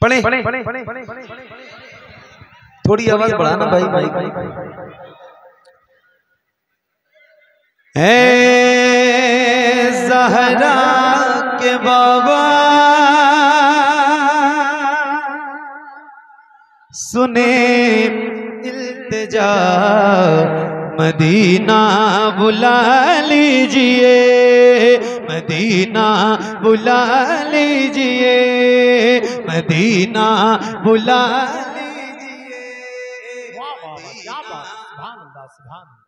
पढ़े थोड़ी आवाज बढ़ाना भाई भाई। है ज़हरा के बाबा सुने इल्तिजा, मदीना बुला लीजिए, मदीना बुला लीजिए, मदीना बुला लीजिए। वाह वाह वाह, क्या बात, सुभान अल्लाह सुभान अल्लाह।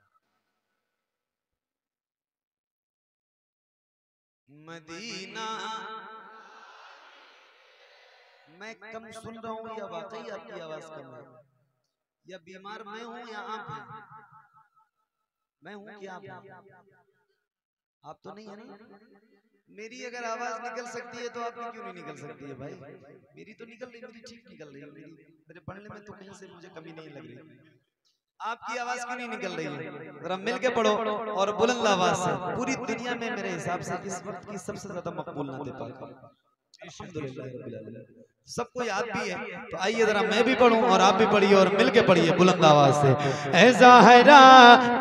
मदीना मैं कम सुन रहा हूँ या वाकई आपकी आवाज कम है, या बीमार मैं हूँ या आप हैं? मैं हूँ क्या आप हैं? आप तो नहीं है ना? मेरी अगर आवाज निकल सकती है तो आपकी क्यों नहीं निकल सकती है भाई? मेरी तो निकल रही, मेरी ठीक निकल रही है, मेरे पढ़ने में तो कहीं से मुझे कमी नहीं लग रही। आपकी आवाज क्यों नहीं निकल रही है? जरा मिल के पढ़ो और बुलंद आवाज से। पूरी दुनिया में मेरे हिसाब से इस वक्त की सबसे ज्यादा मकबूल नाते पाक अल्हम्दुलिल्लाह रब्बिल आलमीन। सबको याद भी है तो आइए जरा मैं भी पढ़ूं और आप भी पढ़िए और मिल के पढ़िए बुलंद आवाज से। ए ज़हरा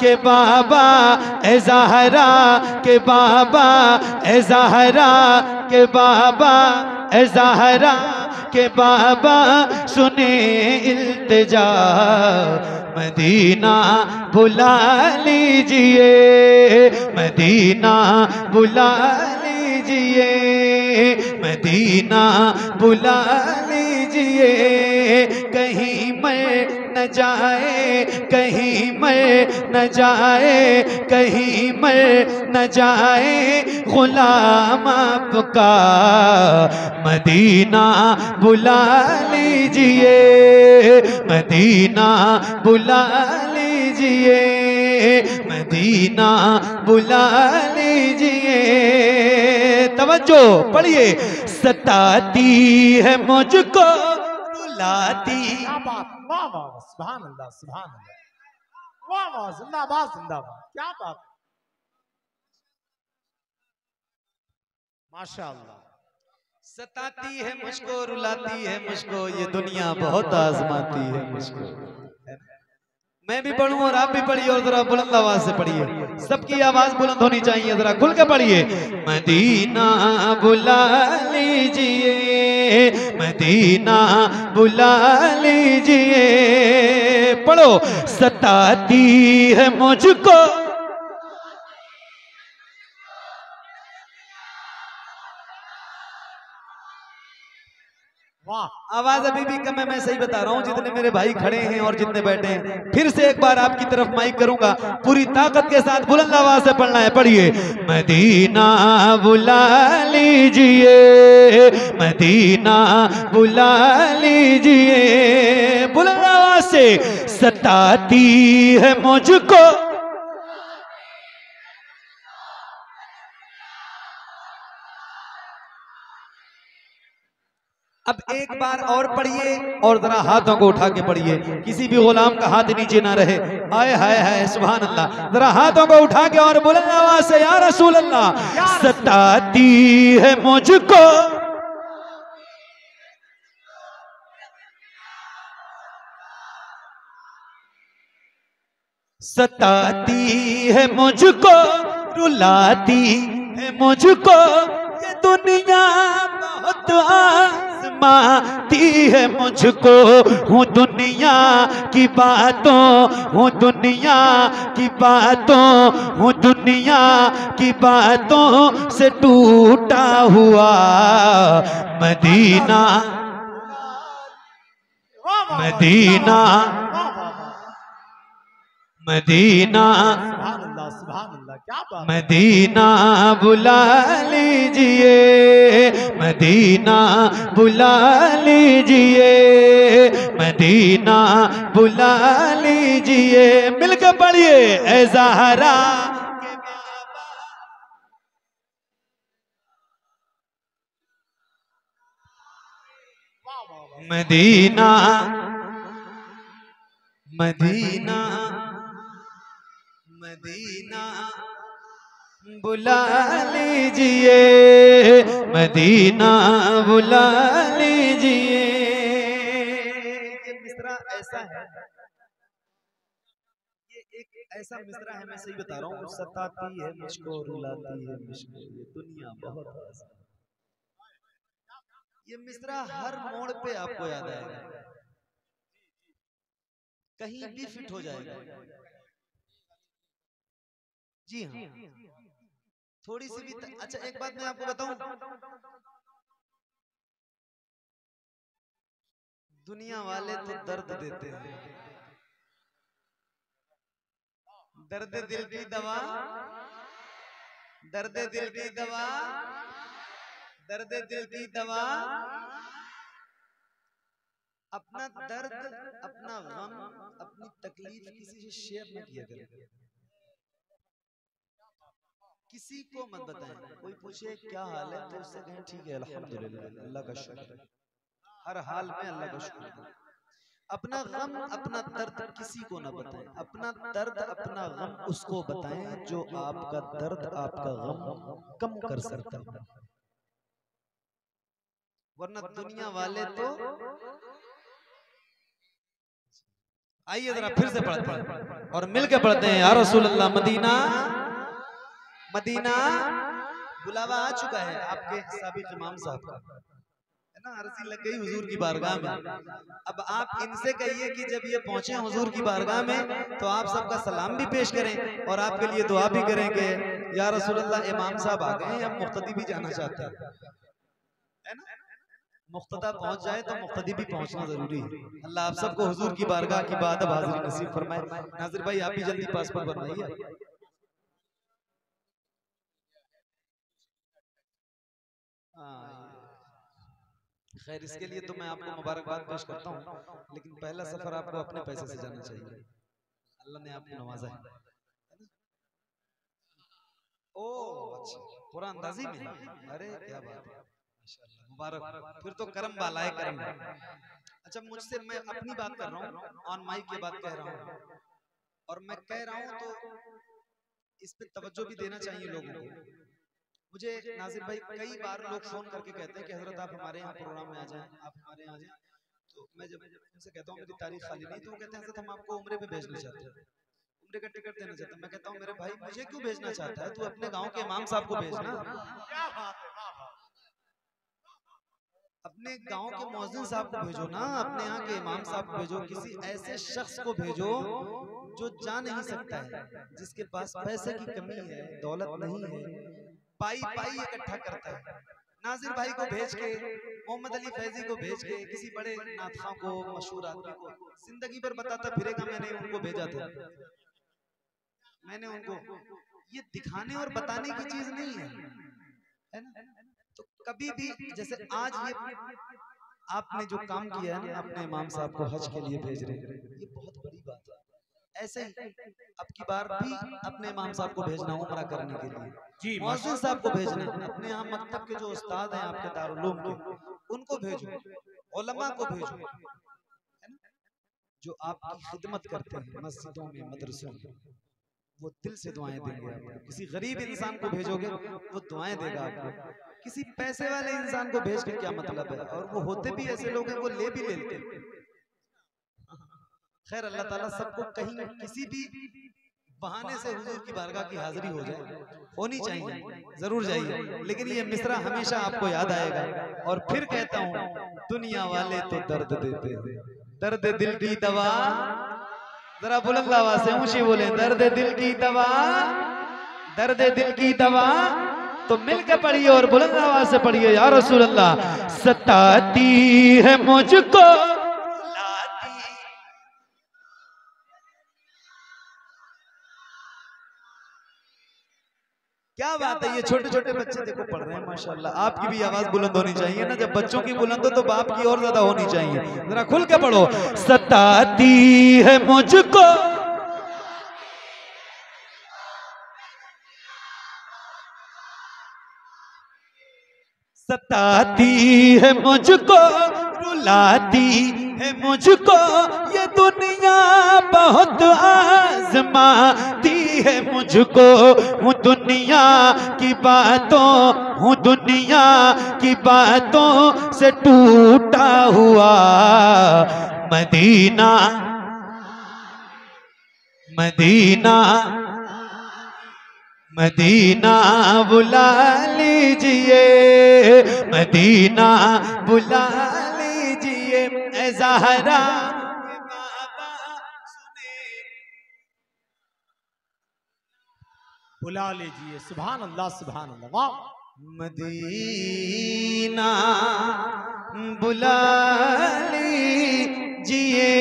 के बाबा, ए ज़हरा के बाबा, ए ज़हरा के बाबा, ए ज़हरा के बाबा सुने इल्तिजा, मदीना बुला लीजिए, मदीना बुला लीजिए, मदीना बुला लीजिए। कहीं मर न जाए, कहीं मर न जाए, कहीं मर न जाए गुलाम आपका, मदीना बुला लीजिए, मदीना बुला लीजिए, मदीना बुला लीजिए। तवज्जो पढ़िए। सताती है मुझको रुलाती, क्या बात, वाह वाह वाह, सुभान अल्लाह सुभान अल्लाह, वाह वाह, जिंदाबाद जिंदाबाद, क्या बात, माशाअल्लाह। सताती है मुझको रुलाती है मुझको, ये दुनिया बहुत आजमाती है मुझको। मैं भी पढ़ूं और आप भी पढ़िए और जरा बुलंद आवाज से पढ़िए। सबकी आवाज बुलंद होनी चाहिए, जरा खुल के पढ़िए। मदीना बुला लीजिए, मदीना बुला लीजिए। पढ़ो। सताती है मुझको, आवाज अभी भी कम है, मैं सही बता रहा हूँ। जितने मेरे भाई खड़े हैं और जितने बैठे हैं, फिर से एक बार आपकी तरफ माइक करूंगा, पूरी ताकत के साथ बुलंद आवाज से पढ़ना है। पढ़िए। मदीना बुला लीजिए, मदीना बुला लीजिए, बुलंद आवाज से। सताती है मुझको, अब एक बार और पढ़िए और जरा हाथों को उठा के पढ़िए, किसी भी गुलाम का हाथ नीचे ना रहे। आए हाय हाय सुभान अल्लाह। जरा हाथों को उठा के और बुलंद आवाज से या रसूल अल्लाह। सताती है मुझको, सताती है मुझको, रुलाती है मुझको, ये दुनिया बहुत आजमाती है मुझको। हूँ दुनिया की बातों, हूँ दुनिया की बातों, हूँ दुनिया की बातों से टूटा हुआ। मदीना मदीना मदीना मदीना बुला लीजिए, मदीना बुला लीजिए, मदीना बुला लीजिए। मिलकर पढ़िए। ए ज़हरा मदीना मदीना मदीना बुला लीजिए, मदीना बुला ऐसा मिसरा है, मैं सही बता रहा हूँ, सताती है मुझको रुलाती है मुझको ये दुनिया बहुत आसान। ये मिसरा हर मोड़ पे आपको याद आएगा, कहीं भी फिट हो जाएगा। जी हाँ, थोड़ी सी भी अच्छा एक बात मैं आपको बताऊं, दुनिया वाले तो दर्द देते हैं, दर्द दिल की दवा, दर्द दिल की दवा, दर्द दिल की दवा, अपना दर्द, अपना गम, अपनी तकलीफ किसी से शेयर न किया करें, किसी को मत बताएं। कोई पूछे क्या हाल है तो उससे कहें ठीक है अल्हम्दुलिल्लाह, अल्लाह का शुक्र, हर हाल में अल्लाह का शुक्र। अपना गम, अपना दर्द किसी को ना बताएं, अपना दर्द, अपना गम उसको बताएं जो आपका दर्द, आपका गम कम कर सकता है। वरना दुनिया वाले तो, आइए जरा फिर से पढ़ते हैं और मिलकर पढ़ते हैं। या रसूल अल्लाह, मदीना मदीना बुलावा आ चुका है आपके साबिक इमाम साहब का, है ना, अर्जी लग गई हुजूर की बारगाह में। अब आप इनसे कहिए कि जब ये पहुंचे हुजूर की बारगाह में तो आप सबका सलाम भी पेश करें और आपके लिए दुआ भी करेंगे। या रसूल अल्लाह, इमाम साहब आ गए हैं, हम मुक्तदी भी जाना चाहते हैं, है ना, मुक्तदा पहुंच जाए तो मुक्तदी भी पहुंचना जरूरी है। अल्लाह आप सबको हुजूर की बारगाह की बात हाजिरी नसीब फरमाए। नाजिर भाई आप भी जल्दी पासपोर्ट बनवाइए। खैर इसके लिए तो मैं आपको मुबारकबाद पेश करता हूँ, लेकिन पहला सफर आपको अपने पैसे से जाना चाहिए, अल्लाह ने आपको नवाजा है। ओ अच्छा, पूरा अंदाजी में, अरे क्या बात है, माशाल्लाह, मुबारक, फिर तो करम वाला है, करम है। अच्छा मुझसे, मैं अपनी बात कर रहा हूँ, ऑन माइक की बात कह रहा हूँ, और मैं कह रहा हूँ तो इस पे तवज्जो भी देना चाहिए लोगों को। मुझे नाजिर भाई कई बार लोग फोन करके कहते हैं कि हजरत आप हमारे यहाँ प्रोग्राम में आ जाएं, आप हमारे यहाँ आ जाएं। तो मैं जब उनसे कहता हूँ मेरी तारीख खाली नहीं, तो वो कहते हैं हजरत हम आपको उम्रे पे भेजना चाहते हैं, उम्रे का टिकट देना चाहते हैं। मैं कहता हूँ मेरे भाई मुझे क्यों भेजना चाहता है, तू अपने गाँव के इमाम साहब को भेजना, अपने गांव के मौज़िन साहब को भेजो ना, अपने यहाँ के इमाम साहब को भेजो, किसी ऐसे शख्स को भेजो जो जा नहीं सकता है, जिसके पास पैसे की कमी है, दौलत नहीं है, पाई पाई इकट्ठा करता है। नाजिर भाई को भेज के, मोहम्मद अली फैजी को भेज के, किसी बड़े नाथखा को, मशहूर आदमी को जिंदगी भर बताता फिरेगा मैंने उनको भेजा था, मैंने उनको, ये दिखाने और बताने की चीज नहीं है ना। तो कभी भी, जैसे आज ये आपने जो काम किया है ना, अपने इमाम साहब को हज के लिए भेज रहे हैं, ये बहुत बड़ी बात है। ऐसे ही अब की बार भी अपने इमाम साहब को भेजना उम्रा करने के लिए, जी मौज़िन साहब को भेजना, अपने यहाँ मकतब के जो उस्ताद हैं आपके दारुल उलूम के, उनको भेजो, उलमा को भेजो, जो आपकी खिदमत करते हैं मस्जिदों में, मदरसों में, वो दिल से दुआएं देंगे आपको। किसी गरीब इंसान को भेजोगे वो दुआएं देगा आपको, किसी पैसे वाले इंसान को भेज के क्या मतलब है, और वो होते भी ऐसे लोग हैं वो ले भी लेते। खैर अल्लाह ताला सबको कहीं किसी भी बहाने से हुजूर की बारगाह की हाजिरी हो जाए, होनी चाहिए, जरूर जाइए, लेकिन ये मिसरा हमेशा आपको याद आएगा। और फिर कहता हूँ, दुनिया वाले तो दर्द देते हैं, दर्द दिल की दवा, जरा बुलंद आवाज से ऊंची बोले, दर्द दिल की दवा, दर्द दिल की दवा। तो मिलकर पढ़िए और बुलंद आवाज से पढ़िए, या रसूल अल्लाह, सताती है मुझको, क्या बात है, ये छोटे छोटे बच्चे देखो पढ़ रहे हैं माशाल्लाह। आपकी भी आवाज बुलंद होनी चाहिए ना, जब बच्चों की बुलंद हो तो बाप की और ज्यादा होनी चाहिए। जरा खुल के पढ़ो, सताती है मुझको, सताती है मुझको, रुलाती है मुझको, ये दुनिया बहुत आजमाती है मुझको। हूँ दुनिया की बातों, हूँ दुनिया की बातों से टूटा हुआ, मदीना मदीना मदीना बुला लीजिए, मदीना बुला लीजिए, ए ज़हरा के बाबा सुने। बुला लीजिए। सुभान अल्लाह, सुभान अल्लाह। वाह। मदीना बुला लीजिए,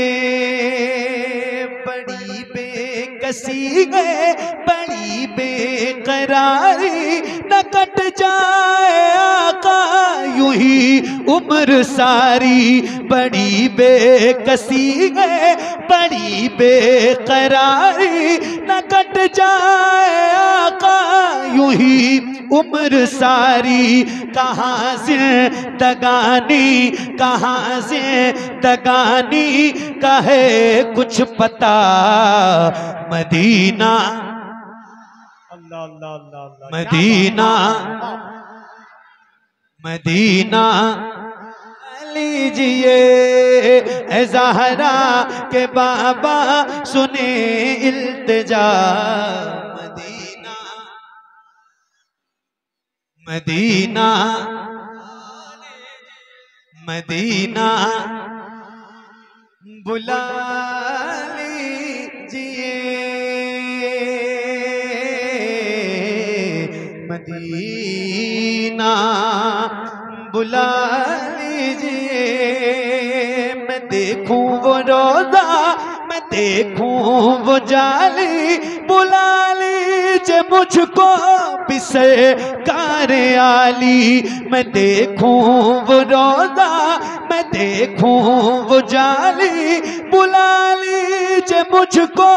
बड़ी बेकसी है, बड़ी बेकरारी, न कट जाए आका यूं ही उम्र सारी। बड़ी बेकसी है, बड़ी बेकरारी, न कट जाए आका यूं ही उम्र सारी। कहाँ से दगानी, कहाँ से दगानी कहे कुछ पता। मदीना अल्लाह अल्लाह अल्लाह अल्लाह। मदीना मदीना लीजिए, ए ज़हरा के बाबा सुने इल्तिजा। मदीना मदीना मदीना बुला लीजिए, मदीना बुला लीजिए। मैं देखूं वो रोज़ा, मैं देखूं वो जाली, बुला लीजिए मुझको पिसे कारे आली। मैं देखूं वो रोज़ा, मैं देखूं वो जाली, बुला लीजिए मुझको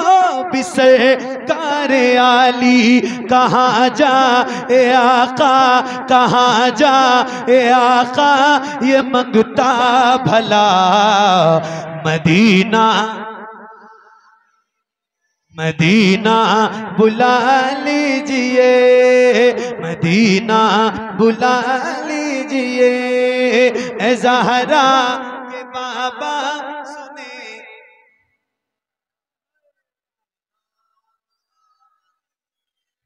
पिसे कारे आली। कहाँ जा ए आका, कहाँ जा ए आका, ये मंगता भला। मदीना मदीना बुला लीजिए, मदीना बुला लीजिए, ए ज़हरा के बाबा सुने।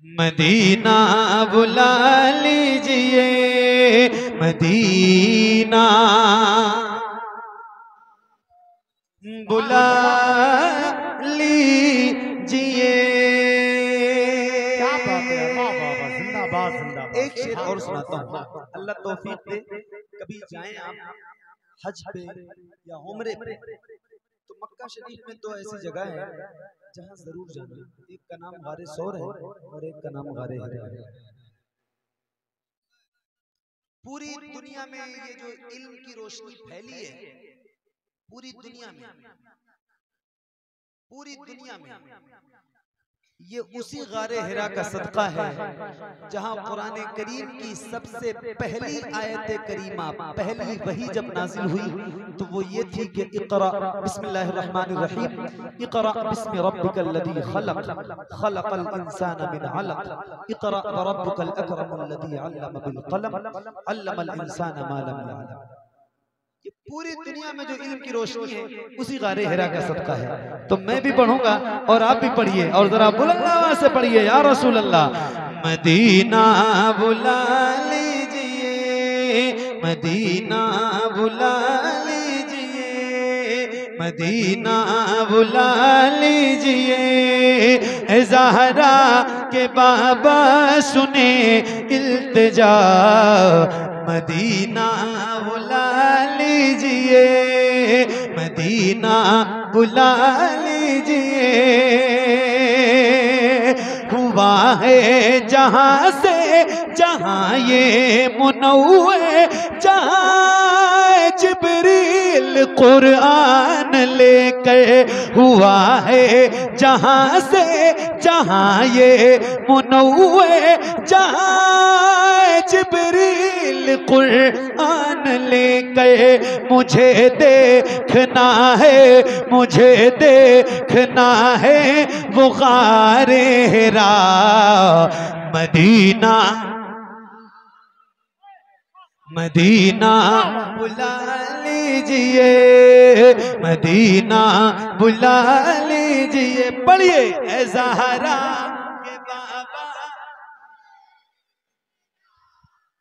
मदीना बुला लीजिए, मदीना बुला लीजिए। क्या बात है। वाह वाह वाह। जिंदाबाद जिंदाबाद। एक शेर और सुनाता हूँ, अल्लाह तौफीक दे। कभी जाएं आप हज पे या उम्रे पे, तो मक्का शरीफ में तो ऐसी जगह है जहाँ जरूर जाना। एक का नाम गारे सौर है और एक का नाम गारे हिरा है। पूरी दुनिया में ये जो इल्म की रोशनी फैली है, पूरी दुनिया में, पूरी दुनिया में ये उसी गारे हिरा का सदका है जहां कुरान करीम की सबसे पहली आयत करीमा, पहली वही जब नाजिल हुई तो वो ये थी कि इक़रा बिस्मिल्लाहिर्रहमानिर्रहीम, इक़रा बिस्मि रब्बिकल्लज़ी खलक़, खलक़ल इंसाना मिन अलक़, इक़रा व रब्बुकल अकरमुल्लज़ी अल्लम बिल क़लम, अल्लमल इंसाना मा लम यअलम। ये पूरी दुनिया में जो इल्म की रोशनी है उसी गारे हिरा का सदका है। तो मैं भी पढ़ूंगा और आप भी पढ़िए, और जरा बुलंद आवाज से पढ़िए, या रसूल अल्लाह। मदीना बुला लीजिए, मदीना बुला लीजिए, मदीना बुला लीजिए, ए ज़हरा के बाबा सुने इल्तिजा। मदीना बुला लीजिए, मदीना बुला लीजिए। हुआ है जहां से जहां ये मुनव्वे, जहां जिब्रील कुरान लेकर, हुआ है जहां से जहां ये मुनव्वे, जहां जिब्रील कुरान लेकर। मुझे देखना है, मुझे देखना है वो गारे हिरा। मदीना मदीना बुला लीजिए, मदीना बुला लीजिए। पढ़िए ऐ ज़हरा के बाबा,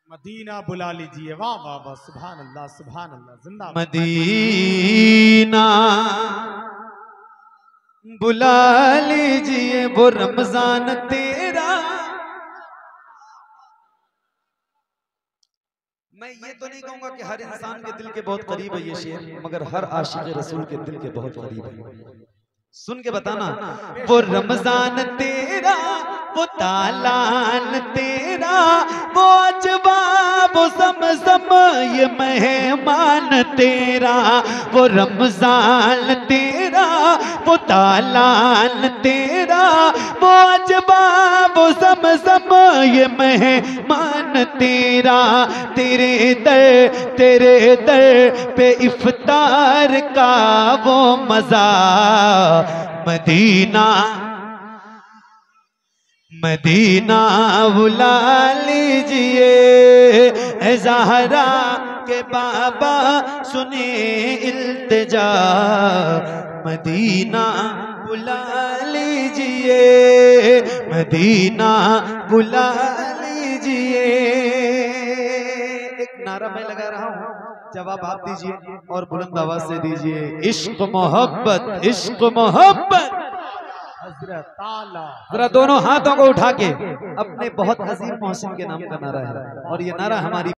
मदीना बुला लीजिए। वाह वाह वाह, सुभान अल्लाह सुभान अल्लाह, जिंदाबाद। मदीना बुला लीजिए, वो रमजान तेरा। मैं ये तो नहीं कहूंगा कि हर इंसान के दिल के बहुत करीब है ये शेर, मगर हर आशिक रसूल के दिल के बहुत करीब है। सुन के बताना, वो रमजान तेरा, वो तालान तेरा, वो अजवा, वो ज़मज़म, ये मेहमान तेरा। वो रमजान तेरा, वो तालान तेरा, वो अजवा, वो ज़मज़म, ये मेहमान तेरा। तेरे दर पे इफ्तार का वो मज़ा। मदीना मदीना बुला लीजिए, ऐ ज़हरा के बाबा सुने इल्तिजा। मदीना बुला लीजिए, मदीना बुला लीजिए। एक नारा मैं लगा रहा हूँ, जवाब आप दीजिए और बुलंद आवाज से दीजिए। इश्क मोहब्बत, इश्क मोहब्बत। हज़रत ताला। जरा दोनों हाथों को उठा के अपने बहुत अजीम मोहसिन के नाम का नारा है, और ये नारा हमारी